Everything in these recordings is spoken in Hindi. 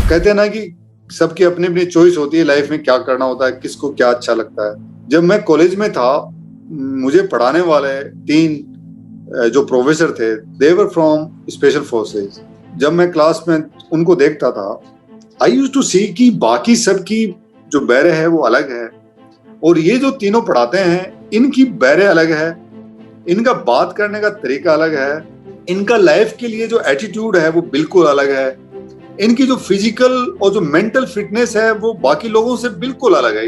कहते हैं ना कि सबकी अपनी अपनी चॉइस होती है लाइफ में, क्या करना होता है, किसको क्या अच्छा लगता है। जब मैं कॉलेज में था, मुझे पढ़ाने वाले तीन जो प्रोफेसर थे, दे वर फ्रॉम स्पेशल फोर्सेस। जब मैं क्लास में उनको देखता था, आई यूज्ड टू सी कि बाकी सबकी जो बैरे है वो अलग है, और ये जो तीनों पढ़ाते हैं इनकी बैरे अलग है, इनका बात करने का तरीका अलग है, इनका लाइफ के लिए जो एटीट्यूड है वो बिल्कुल अलग है, इनकी जो फिजिकल और जो मेंटल फिटनेस है वो बाकी लोगों से बिल्कुल अलग है।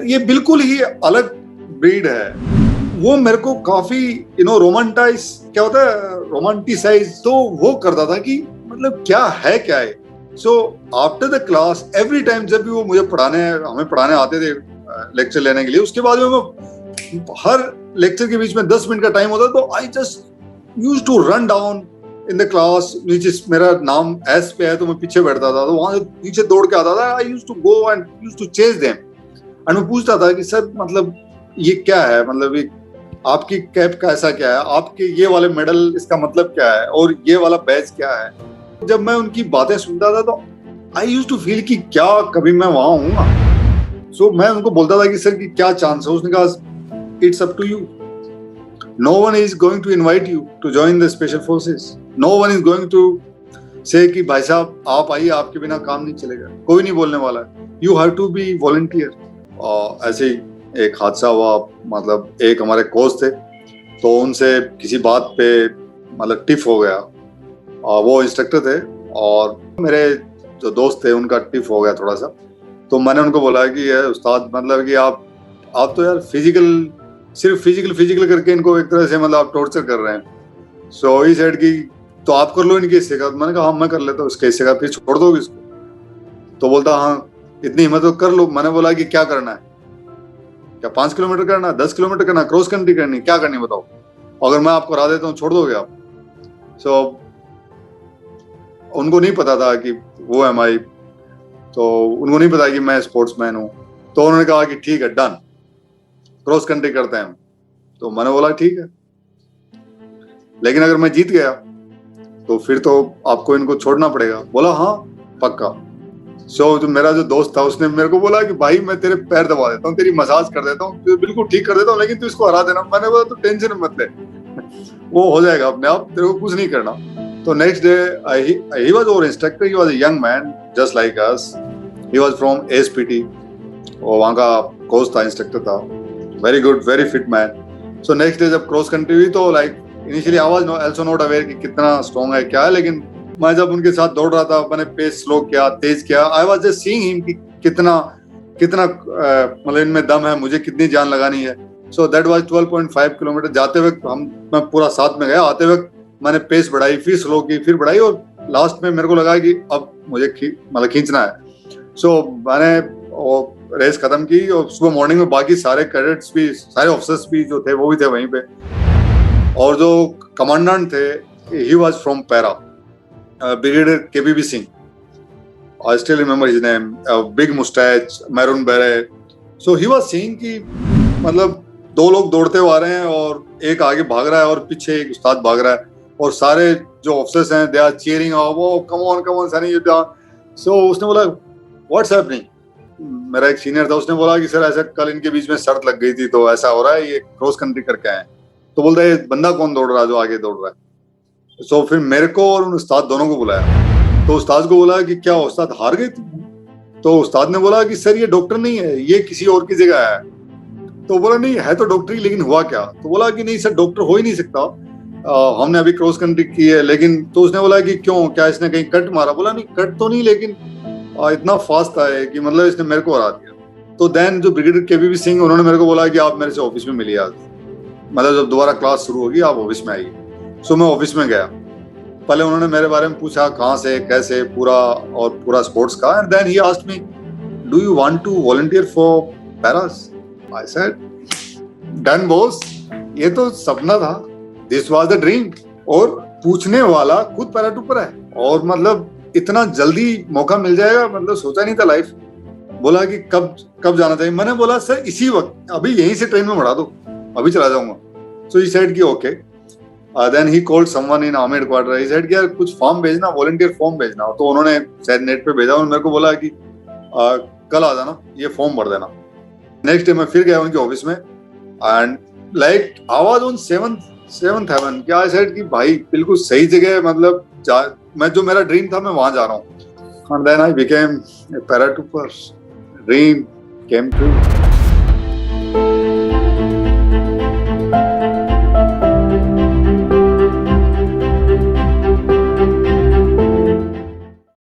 ये बिल्कुल ही अलग ब्रीड है। वो मेरे को काफी रोमांटाइज, क्या होता है, रोमांटिसाइज तो वो करता था कि मतलब क्या है so after the class every time जब भी वो मुझे हमें पढ़ाने आते थे लेक्चर लेने के लिए, उसके बाद में हर लेक्चर के बीच में 10 मिनट का टाइम होता तो I just used to run down in the class. नीचे मेरा नाम एस पे है तो मैं पीछे बैठता था, तो वहां से नीचे दौड़ के आता था। I used to go and used to chase them, and मैं पूछता था कि सर मतलब ये क्या है, मतलब ये आपकी कैप का ऐसा क्या है, आपके ये वाले मेडल इसका मतलब क्या है, और ये वाला बैच क्या है। जब मैं उनकी बातें सुनता था तो आई यूज्ड टू फील कि क्या कभी मैं वहां हूँ। सो मैं उनको बोलता था कि सर कि क्या चांस है। उसने कहा it's up to you, no one is going to invite you to join the special forces, no one is going to say कि भाई साहब आप आइए, आपके बिना काम नहीं चलेगा, कोई नहीं बोलने वाला है, you have to be volunteer। और ऐसे ही एक हादसा हुआ, मतलब एक हमारे कोच थे तो उनसे किसी बात पे मतलब टिफ हो गया, और वो इंस्ट्रक्टर थे और मेरे जो दोस्त थे उनका टिफ हो गया थोड़ा सा। तो मैंने उनको बोला कि उस्ताद मतलब कि आप तो यार सिर्फ फिजिकल करके इनको एक तरह से मतलब आप टॉर्चर कर रहे हैं। सो ही सेड कि तो आप कर लो इनके हिस्से का। मैंने कहा हाँ मैं कर लेता हूँ इसके हिस्से का, फिर छोड़ दोगे इसको। तो बोलता हाँ इतनी हिम्मत तो कर लो। मैंने बोला कि क्या करना है, क्या 5 किलोमीटर करना है, 10 किलोमीटर करना, क्रॉस कंट्री करनी, क्या करनी बताओ, अगर मैं आपको हरा देता हूँ छोड़ दोगे आप। सो उनको नहीं पता था कि वो है हमारी, तो उनको नहीं पता कि मैं स्पोर्ट्समैन हूँ। तो उन्होंने कहा कि ठीक है डन, क्रॉस कंट्री करते हैं। तो मैंने बोला ठीक है, लेकिन अगर मैं जीत गया तो फिर तो आपको इनको छोड़ना पड़ेगा। बोला हाँ पक्का। सो जो मेरा जो दोस्त था उसने मेरे को बोला कि भाई मैं तेरे पैर दबा देता हूँ, तेरी मसाज कर देता हूँ, तो बिल्कुल ठीक कर देता हूँ, लेकिन तू इसको हरा देना। मैंने बोला तू टेंशन मत ले, वो हो जाएगा अपने आप, तेरे को कुछ नहीं करना। तो next day he was our instructor, he was a young man just like us, he was from SPT, और वहाँ का कोच था, इंस्ट्रक्टर था, very good, very fit man. So next day जब क्रॉस कंट्री हुई तो like initially I was also not aware कि कितना स्ट्रॉन्ग है क्या है, लेकिन मैं जब उनके साथ दौड़ रहा था मैंने पेस स्लो किया, तेज किया। I was just seeing him कि कितना मतलब इनमें दम है, मुझे कितनी जान लगानी है। So that was 12.5 kilometre. जाते वक्त मैं पूरा साथ में गया, आते वक्त मैंने पेस बढ़ाई, फिर स्लो की, फिर बढ़ाई, और लास्ट में मेरे को लगा कि अब मुझे मतलब खींचना है। सो मैंने रेस खत्म की, और सुबह मॉर्निंग में बाकी सारे कैडेट्स भी, सारे ऑफिसर्स भी जो थे वो भी थे वहीं पे, और जो कमांडेंट थे ही was from Para, brigadier KBB Singh. I still remember his name, big moustache, maroon beret. So he was saying कि मतलब दो लोग दौड़ते हुए आ रहे हैं और एक आगे भाग रहा है और पीछे एक उस्ताद भाग रहा है, और सारे जो ऑफिसर्स हैं दे आर चीयरिंग, वो come on Sunny you down. सो उसने बोला व्हाट्स हैपनिंग। मेरा एक सीनियर था, उसने बोला कि सर ऐसा कल इनके बीच में शर्त लग गई थी तो ऐसा हो रहा है, ये क्रॉस कंट्री करके आए। तो बोलता है ये बंदा कौन दौड़ रहा है जो आगे दौड़ रहा है। सो फिर मेरे को और उन उस्ताद दोनों को बुलाया, तो उस्ताद को बोला कि क्या उस्ताद हार गए तुम? तो उस्ताद ने बोला कि सर ये डॉक्टर नहीं है, ये किसी और की जगह है। तो बोला नहीं है तो डॉक्टर ही, लेकिन हुआ क्या? तो बोला कि नहीं सर डॉक्टर हो ही नहीं सकता, हमने अभी क्रॉस कंट्री की है। लेकिन तो उसने बोला कि क्यों, क्या इसने कहीं कट मारा? बोला नहीं कट तो नहीं, लेकिन इतना फास्ट था कि मतलब इसने मेरे को हरा दिया। तो देन जो ब्रिगेडियर केबीबी सिंह, उन्होंने मेरे को बोला कि आप मेरे से ऑफिस में मिलिए आज, मतलब जब दोबारा क्लास शुरू होगी आप ऑफिस में आइए। सो मैं ऑफिस में गया, पहले उन्होंने मेरे बारे में पूछा कहाँ से कैसे पूरा, और पूरा स्पोर्ट्स का, and then he asked me do you want to volunteer for paras? I said done boss, ये तो सपना था, दिस वाज द ड्रीम। और पूछने वाला खुद पैराट्रूपर है, और मतलब इतना जल्दी मौका मिल जाएगा मतलब सोचा नहीं था लाइफ। बोला कि कब जाना चाहिए? मैंने बोला सर इसी वक्त, अभी यहीं से ट्रेन में बढ़ा दो, अभी चला जाऊंगा। सो ही सेड कि okay. Then he called someone in army headquarter, he said कि यार कुछ फॉर्म भेजना, वॉलंटियर फॉर्म भेजना। तो उन्होंने शायद नेट पे भेजा और मेरे को बोला कि कल आ जाना, ये फॉर्म भर देना। नेक्स्ट डे मैं फिर गया उनके ऑफिस में and like I was on seventh heaven. क्या आई सेड कि भाई बिल्कुल सही जगह, मतलब मैं जो मेरा ड्रीम था मैं वहां जा रहा हूँ। And then I became a paratrooper, dream came true.